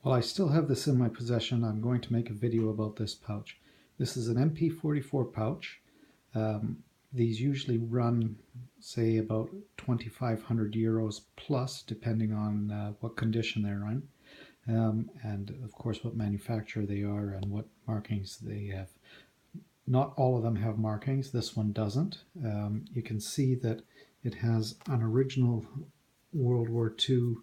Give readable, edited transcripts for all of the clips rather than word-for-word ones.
While I still have this in my possession, I'm going to make a video about this pouch. This is an MP44 pouch. These usually run, say, about 2,500 euros plus, depending on what condition they're in, and of course what manufacturer they are and what markings they have. Not all of them have markings. This one doesn't. You can see that it has an original World War II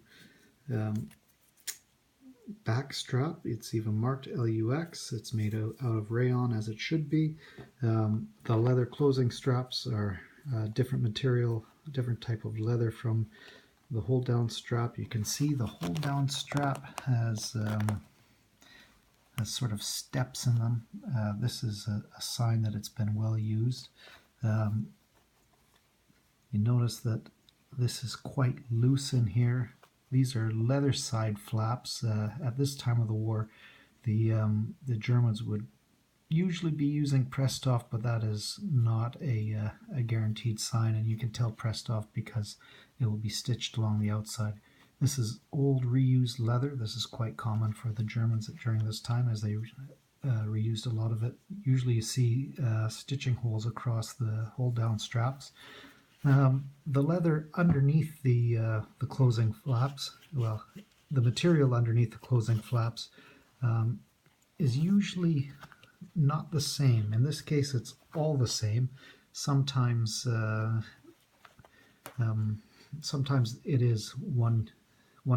back strap. It's even marked LUX. It's made out of rayon, as it should be. The leather closing straps are different material, different type of leather from the hold down strap. You can see the hold down strap has sort of steps in them. This is a sign that it's been well used. You notice that this is quite loose in here. These are leather side flaps. At this time of the war, the Germans would usually be using pressed off, but that is not a guaranteed sign, and you can tell pressed off because it will be stitched along the outside. This is old reused leather. This is quite common for the Germans during this time, as they reused a lot of it. Usually you see stitching holes across the hold down straps. The leather underneath the closing flaps, well, the material underneath the closing flaps is usually not the same. In this case, it's all the same. Sometimes it is one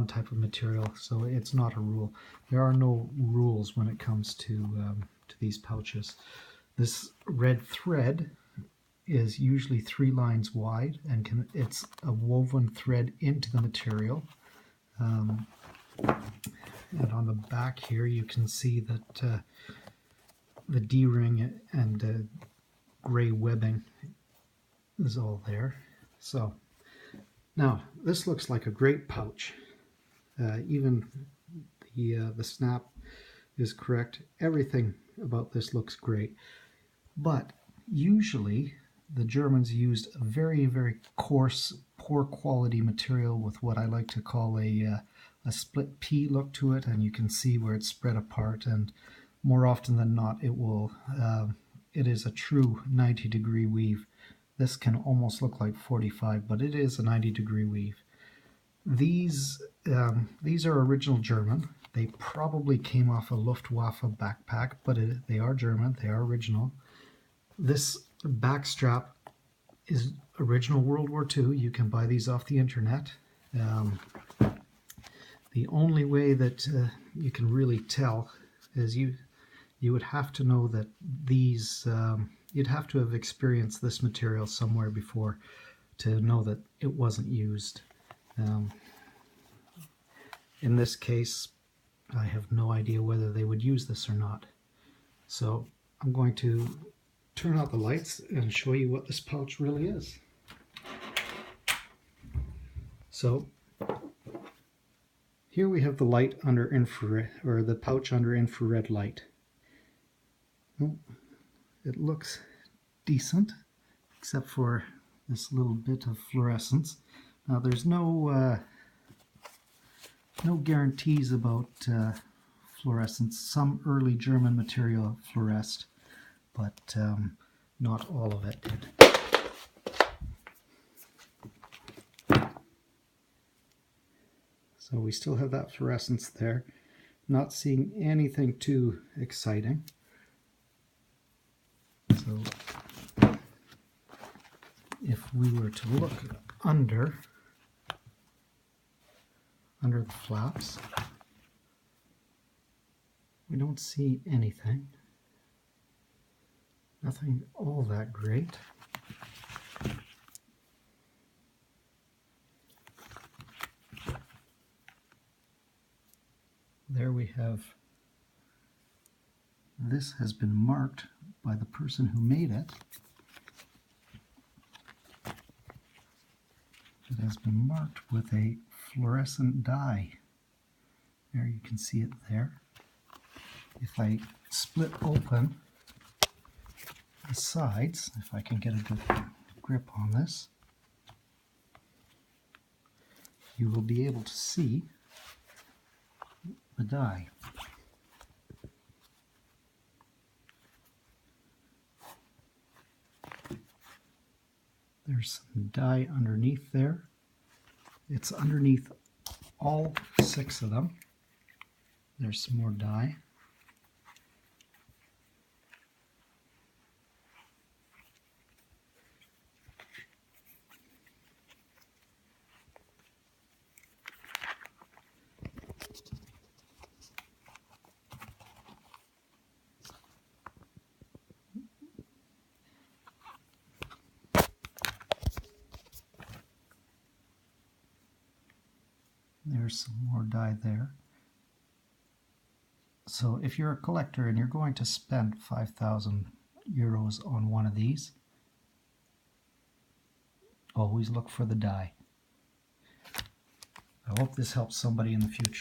type of material, so it's not a rule. There are no rules when it comes to these pouches. This red thread is usually 3 lines wide, and it's a woven thread into the material. And on the back here you can see that the D-ring and gray webbing is all there. So now this looks like a great pouch. Even the snap is correct. Everything about this looks great. But usually the Germans used a very, very coarse, poor quality material with what I like to call a split pea look to it, and you can see where it's spread apart, and more often than not it is a true 90-degree weave. This can almost look like 45, but it is a 90-degree weave. These are original German. They probably came off a Luftwaffe backpack, but they are German, they are original. This back strap is original World War II. You can buy these off the internet. The only way that you can really tell is you would have to know that these, you'd have to have experienced this material somewhere before to know that it wasn't used. In this case, I have no idea whether they would use this or not. So I'm going to turn out the lights and show you what this pouch really is. So here we have the light under infrared, or the pouch under infrared light. Well, it looks decent, except for this little bit of fluorescence. Now there's no guarantees about fluorescence. Some early German material fluoresced, but not all of it did. So we still have that fluorescence there. Not seeing anything too exciting. So if we were to look under the flaps, we don't see anything. Nothing all that great. There we have, this has been marked by the person who made it. It has been marked with a fluorescent dye. There, you can see it there. If I split open the sides, if I can get a good grip on this, you will be able to see the dye. There's some dye underneath there. It's underneath all 6 of them. There's some more dye. There's some more dye there. So if you're a collector and you're going to spend 5,000 euros on one of these, always look for the dye. I hope this helps somebody in the future.